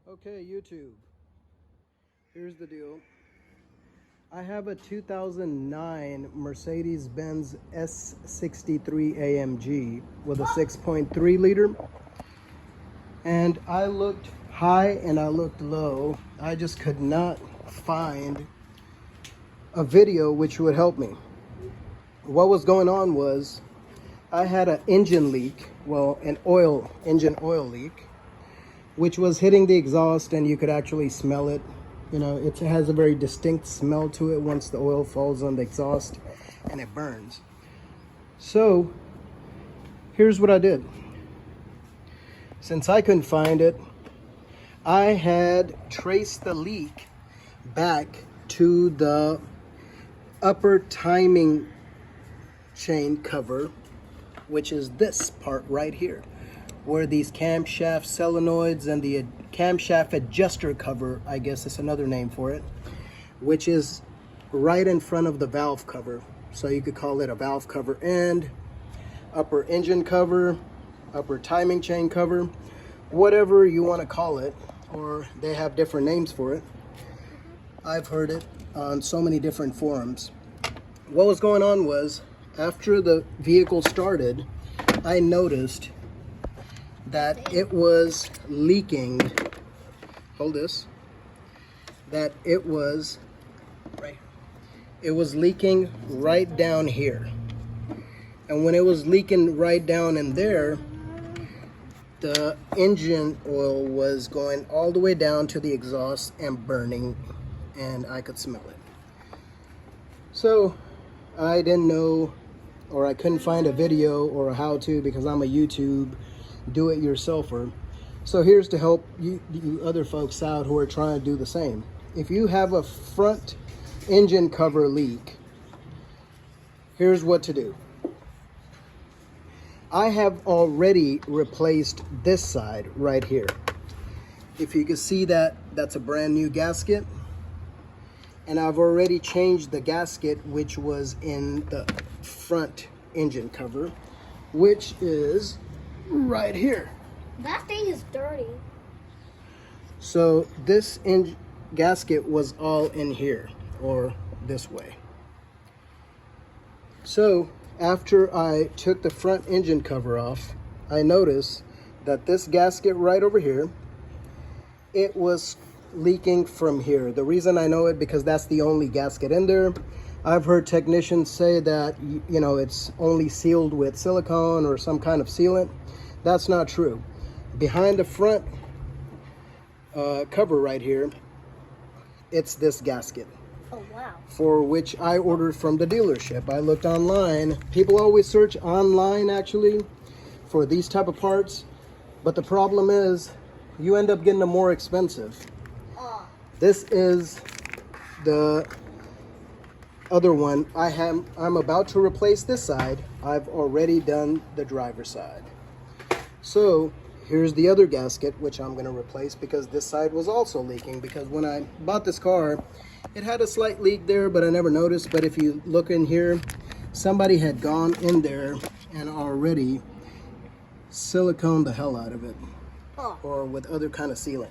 Okay, YouTube, here's the deal. I have a 2009 Mercedes-Benz S63 AMG with a 6.3 liter. And I looked high and I looked low. I just could not find a video which would help me. What was going on was I had an engine leak, well, an engine oil leak, which was hitting the exhaust, and you could actually smell it. You know, it has a very distinct smell to it once the oil falls on the exhaust and it burns. So here's what I did. Since I couldn't find it, I had traced the leak back to the upper timing chain cover, which is this part right here, where these camshaft solenoids and the camshaft adjuster cover, I guess is another name for it, which is right in front of the valve cover. So you could call it a valve cover and upper engine cover, upper timing chain cover, whatever you want to call it, or they have different names for it. I've heard it on so many different forums. What was going on was, after the vehicle started, I noticed that it was leaking. Hold this. That it was leaking right down here. And when it was leaking right down in there, the engine oil was going all the way down to the exhaust and burning, and I could smell it. So I didn't know, or I couldn't find a video or a how-to, because I'm a YouTube do-it-yourselfer. So here's to help you other folks out who are trying to do the same. If you have a front engine cover leak, here's what to do. I have already replaced this side right here. If you can see that, that's a brand new gasket. And I've already changed the gasket which was in the front engine cover, which is right here. That thing is dirty. So this gasket was all in here, or this way. So after I took the front engine cover off, I noticed that this gasket right over here, it was leaking from here. The reason I know it, because that's the only gasket in there. I've heard technicians say that, you know, it's only sealed with silicone or some kind of sealant. That's not true. Behind the front cover right here, it's this gasket. Oh, wow. For which I ordered from the dealership. I looked online. People always search online, actually, for these type of parts. But the problem is, you end up getting them more expensive. This is the other one. I'm about to replace this side. I've already done the driver's side. So here's the other gasket, which I'm going to replace, because this side was also leaking. Because when I bought this car, it had a slight leak there, but I never noticed. But if you look in here, somebody had gone in there and already siliconed the hell out of it, or with other kind of sealant.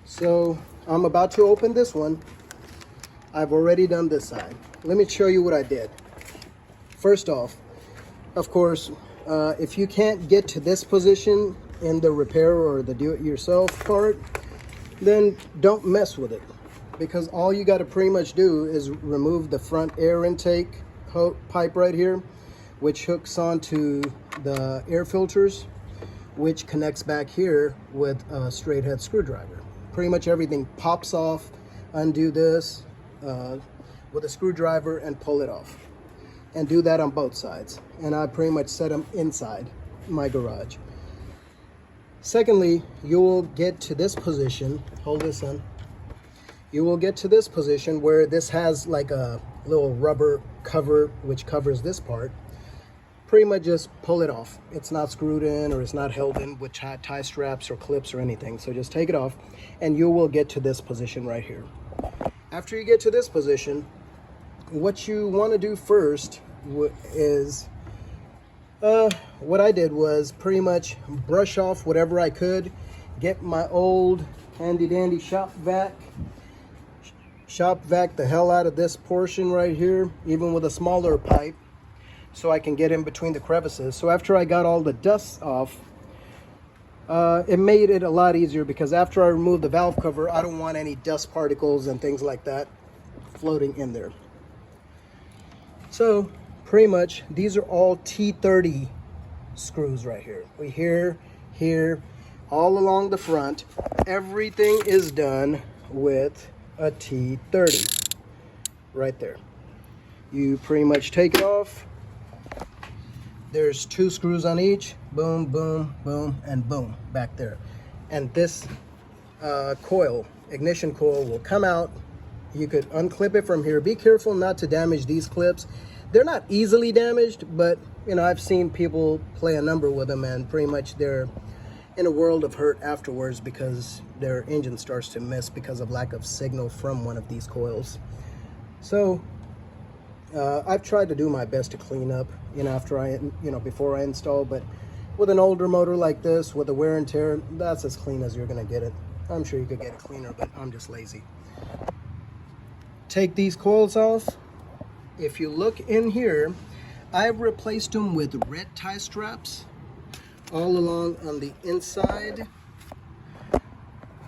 So I'm about to open this one. I've already done this side. Let me show you what I did. First off, of course, if you can't get to this position in the repair or the do-it-yourself part, then don't mess with it. Because all you got to pretty much do is remove the front air intake pipe right here, which hooks onto the air filters, which connects back here with a straight head screwdriver. Pretty much everything pops off. Undo this with a screwdriver and pull it off. And do that on both sides. And I pretty much set them inside my garage. Secondly, you will get to this position. Hold this in. You will get to this position where this has like a little rubber cover which covers this part. Pretty much just pull it off. It's not screwed in, or it's not held in with tie straps or clips or anything. So just take it off and you will get to this position right here. After you get to this position, what you want to do first is what I did was pretty much brush off whatever I could, get my old handy dandy shop vac the hell out of this portion right here, even with a smaller pipe, so I can get in between the crevices. So after I got all the dust off, it made it a lot easier, because after I remove the valve cover, I don't want any dust particles and things like that floating in there. So pretty much these are all T30 screws right here. We here, all along the front. Everything is done with a T30 right there. You pretty much take it off. There's 2 screws on each. Boom, boom, boom, and boom, back there. And this coil, ignition coil, will come out. You could unclip it from here. Be careful not to damage these clips. They're not easily damaged, but you know, I've seen people play a number with them, and pretty much they're in a world of hurt afterwards because their engine starts to miss because of lack of signal from one of these coils. So I've tried to do my best to clean up, you know, before I install, but with an older motor like this, with the wear and tear, that's as clean as you're gonna get it. I'm sure you could get it cleaner, but I'm just lazy. Take these coils off. If you look in here, I've replaced them with red tie straps all along on the inside.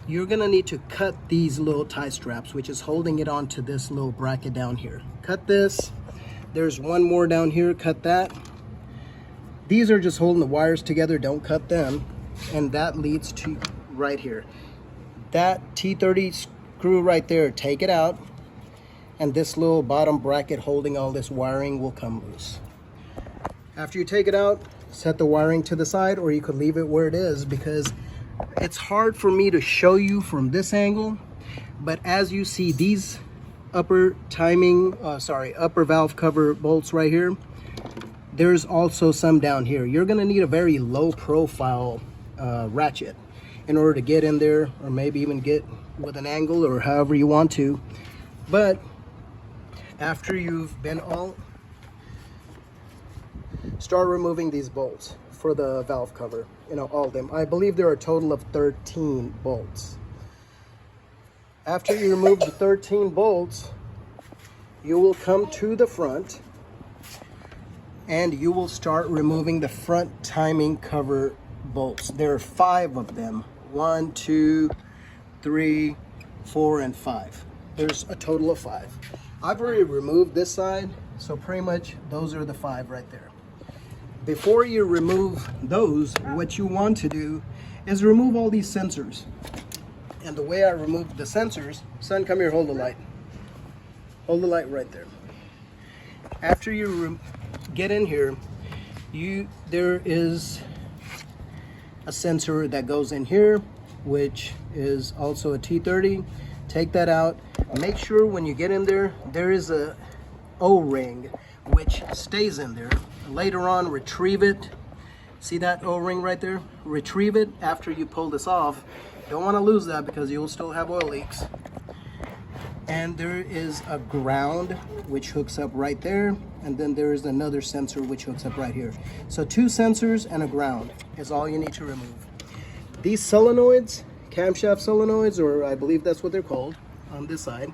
You're gonna need to cut these little tie straps, which is holding it onto this little bracket down here. Cut this. There's one more down here, cut that. These are just holding the wires together, don't cut them. And that leads to right here. That T30 screw right there, take it out. And this little bottom bracket holding all this wiring will come loose. After you take it out, set the wiring to the side, or you could leave it where it is, because it's hard for me to show you from this angle. But as you see, these upper valve cover bolts right here, there's also some down here. You're gonna need a very low profile ratchet in order to get in there, or maybe even get with an angle or however you want to. But after you've been start removing these bolts for the valve cover, you know, all of them. I believe there are a total of 13 bolts. After you remove the 13 bolts, you will come to the front and you will start removing the front timing cover bolts. There are 5 of them. 1, 2, 3, 4, and 5. There's a total of 5. I've already removed this side, so pretty much those are the 5 right there. Before you remove those, what you want to do is remove all these sensors. And the way I remove the sensors, son, come here, hold the light. Hold the light right there. After you get in here, there is a sensor that goes in here, which is also a T30. Take that out. Make sure when you get in there, there is a O-ring which stays in there. Later on, retrieve it. See that O-ring right there? Retrieve it after you pull this off. Don't want to lose that because you'll still have oil leaks. And there is a ground which hooks up right there, and then there is another sensor which hooks up right here. So 2 sensors and a ground is all you need to remove. These solenoids, camshaft solenoids, or I believe that's what they're called on this side,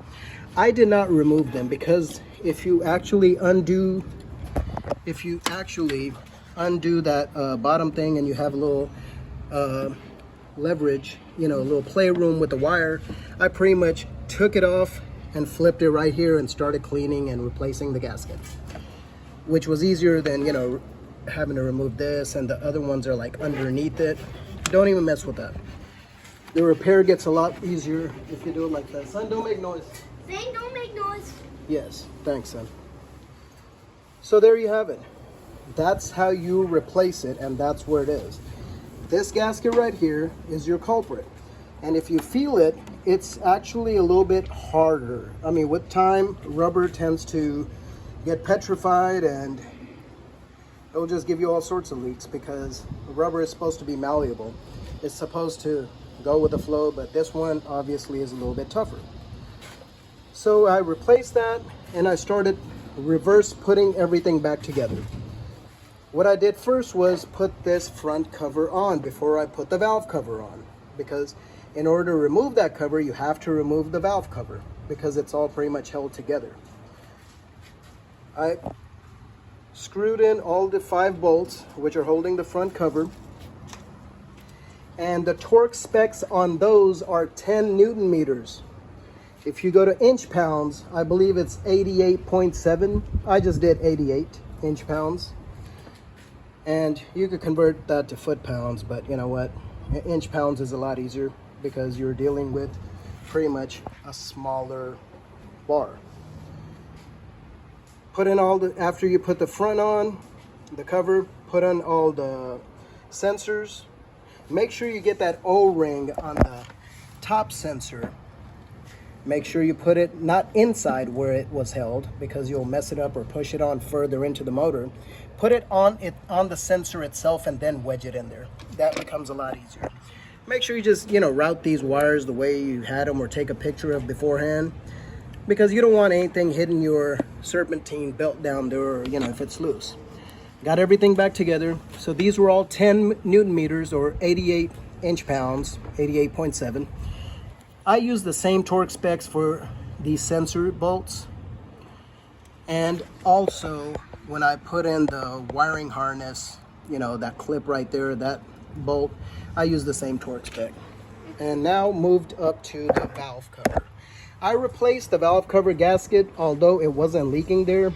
I did not remove them, because if you actually undo that bottom thing, and you have a little leverage, you know, a little playroom with the wire, I pretty much took it off and flipped it right here and started cleaning and replacing the gasket, which was easier than, you know, having to remove this, and the other ones are like underneath it. Don't even mess with that. The repair gets a lot easier if you do it like that. Son, don't make noise. Saying don't make noise. Yes, thanks, son. So there you have it. That's how you replace it, and that's where it is. This gasket right here is your culprit. And if you feel it, it's actually a little bit harder. I mean, with time, rubber tends to get petrified, and it will just give you all sorts of leaks, because rubber is supposed to be malleable. It's supposed to go with the flow, but this one obviously is a little bit tougher. So I replaced that, and I started reverse putting everything back together. What I did first was put this front cover on before I put the valve cover on, because in order to remove that cover, you have to remove the valve cover because it's all pretty much held together. I screwed in all the 5 bolts which are holding the front cover, and the torque specs on those are 10 Newton meters. If you go to inch pounds, I believe it's 88.7. I just did 88 inch pounds, and you could convert that to foot pounds, but you know what, inch pounds is a lot easier because you're dealing with pretty much a smaller bar. Put in all the, after you put the front on, the cover, put on all the sensors. Make sure you get that O-ring on the top sensor. Make sure you put it not inside where it was held, because you'll mess it up or push it on further into the motor. Put it on the sensor itself and then wedge it in there. That becomes a lot easier. Make sure you just, route these wires the way you had them or take a picture of beforehand, because you don't want anything hitting your serpentine belt down there, or if it's loose. Got everything back together. So these were all 10 Newton meters or 88 inch pounds, 88.7. I use the same torque specs for these sensor bolts, and also when I put in the wiring harness, that clip right there, that bolt, I use the same torque spec. And now moved up to the valve cover. I replaced the valve cover gasket, although it wasn't leaking there.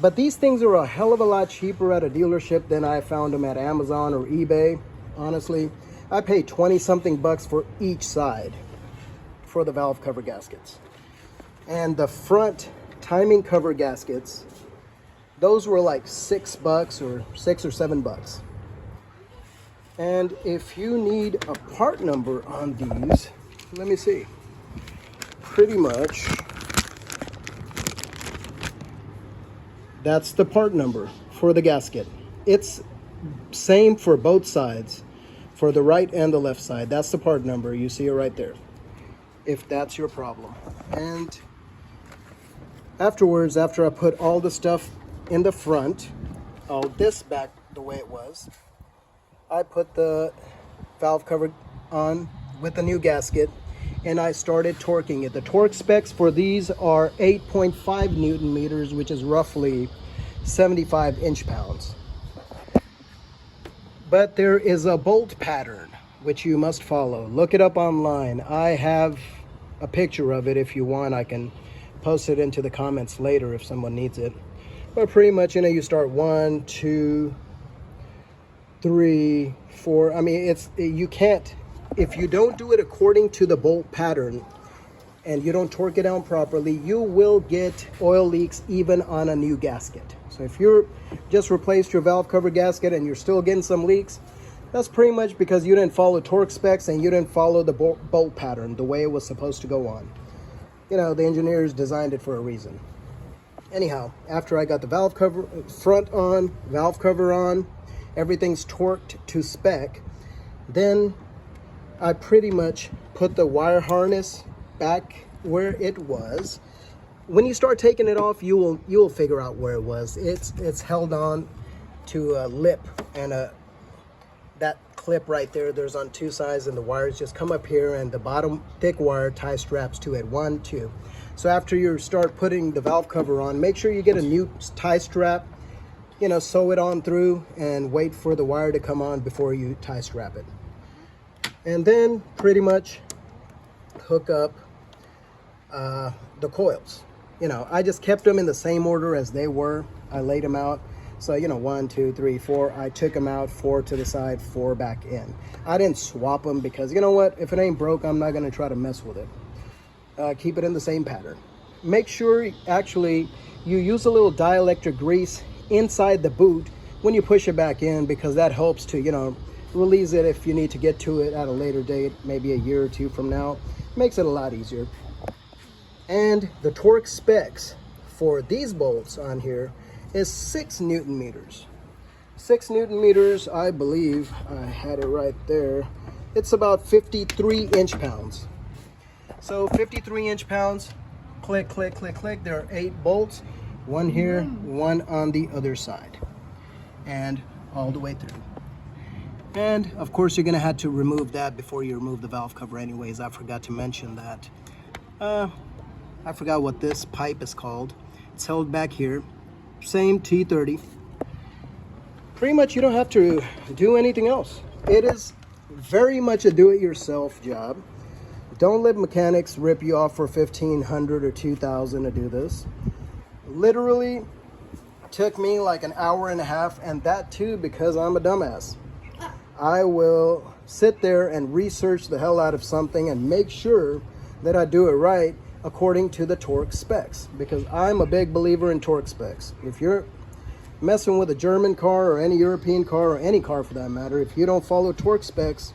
But these things are a hell of a lot cheaper at a dealership than I found them at Amazon or eBay. Honestly, I paid 20 something bucks for each side for the valve cover gaskets. And the front timing cover gaskets, those were like $6 or $6 or $7. And if you need a part number on these, let me see. Pretty much, that's the part number for the gasket. It's same for both sides, for the right and the left side. That's the part number. You see it right there, if that's your problem. And afterwards, after I put all the stuff in the front, all this back the way it was, I put the valve cover on with the new gasket, and I started torquing it. The torque specs for these are 8.5 Newton meters, which is roughly 75 inch pounds. But there is a bolt pattern which you must follow. Look it up online. I have a picture of it. If you want, I can post it into the comments later if someone needs it. But pretty much, you start 1, 2, 3, 4. I mean, you can't, if you don't do it according to the bolt pattern and you don't torque it down properly, you will get oil leaks even on a new gasket. So if you're just replaced your valve cover gasket and you're still getting some leaks, that's pretty much because you didn't follow torque specs and you didn't follow the bolt pattern the way it was supposed to go on. The engineers designed it for a reason. Anyhow, after I got the valve cover front on, valve cover on, everything's torqued to spec, then I pretty much put the wire harness back where it was. When you start taking it off, you will figure out where it was. It's held on to a lip, and that clip right there, there's on 2 sides, and the wires just come up here, and the bottom thick wire tie straps to it, 1, 2. So after you start putting the valve cover on, make sure you get a new tie strap, sew it on through and wait for the wire to come on before you tie strap it. And then pretty much hook up the coils. I just kept them in the same order as they were. I laid them out. So, 1, 2, 3, 4. I took them out, 4 to the side, 4 back in. I didn't swap them because, you know what? If it ain't broke, I'm not going to try to mess with it. Keep it in the same pattern. Make sure, actually, you use a little dielectric grease inside the boot when you push it back in, because that helps to, release it if you need to get to it at a later date, maybe a year or 2 from now. Makes it a lot easier. And the torque specs for these bolts on here is 6 Newton meters. 6 Newton meters, I believe, I had it right there. It's about 53 inch pounds. So 53 inch pounds, click, click, click, click. There are 8 bolts, 1 here, 1 on the other side. and all the way through. And of course you're gonna have to remove that before you remove the valve cover anyways. I forgot to mention that. I forgot what this pipe is called. It's held back here. Same T30. Pretty much you don't have to do anything else. It is very much a do-it-yourself job. Don't let mechanics rip you off for $1,500 or $2,000 to do this. Literally took me like an hour and a half, and that too because I'm a dumbass. I will sit there and research the hell out of something and make sure that I do it right according to the torque specs, because I'm a big believer in torque specs. If you're messing with a German car or any European car or any car for that matter, if you don't follow torque specs,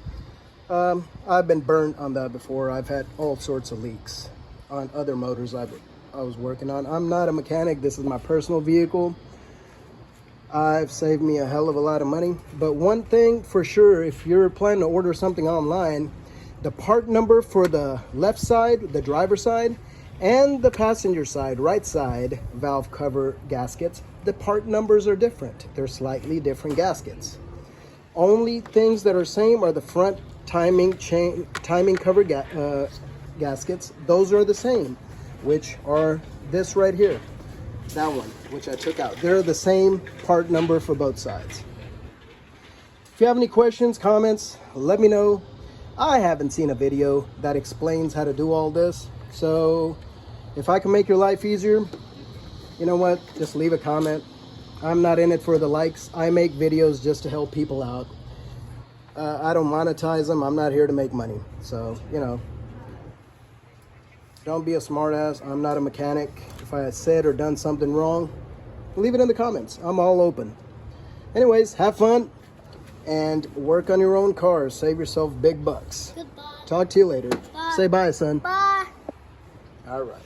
I've been burned on that before. I've had all sorts of leaks on other motors I was working on. I'm not a mechanic. This is my personal vehicle. I've saved me a hell of a lot of money. But one thing for sure, if you're planning to order something online, the part number for the left side, the driver side, and the passenger side, right side valve cover gaskets, the part numbers are different. They're slightly different gaskets. Only things that are same are the front timing cover gaskets. Those are the same, which are this right here, that one, which I took out. They're the same part number for both sides. If you have any questions, comments, let me know. I haven't seen a video that explains how to do all this, so if I can make your life easier, you know what, just leave a comment. I'm not in it for the likes. I make videos just to help people out. I don't monetize them. I'm not here to make money. So, you know, don't be a smartass. I'm not a mechanic. If I said or done something wrong, leave it in the comments. I'm all open. Anyways, have fun and work on your own cars. Save yourself big bucks. Goodbye. Talk to you later. Bye. Say bye, son. Bye. All right.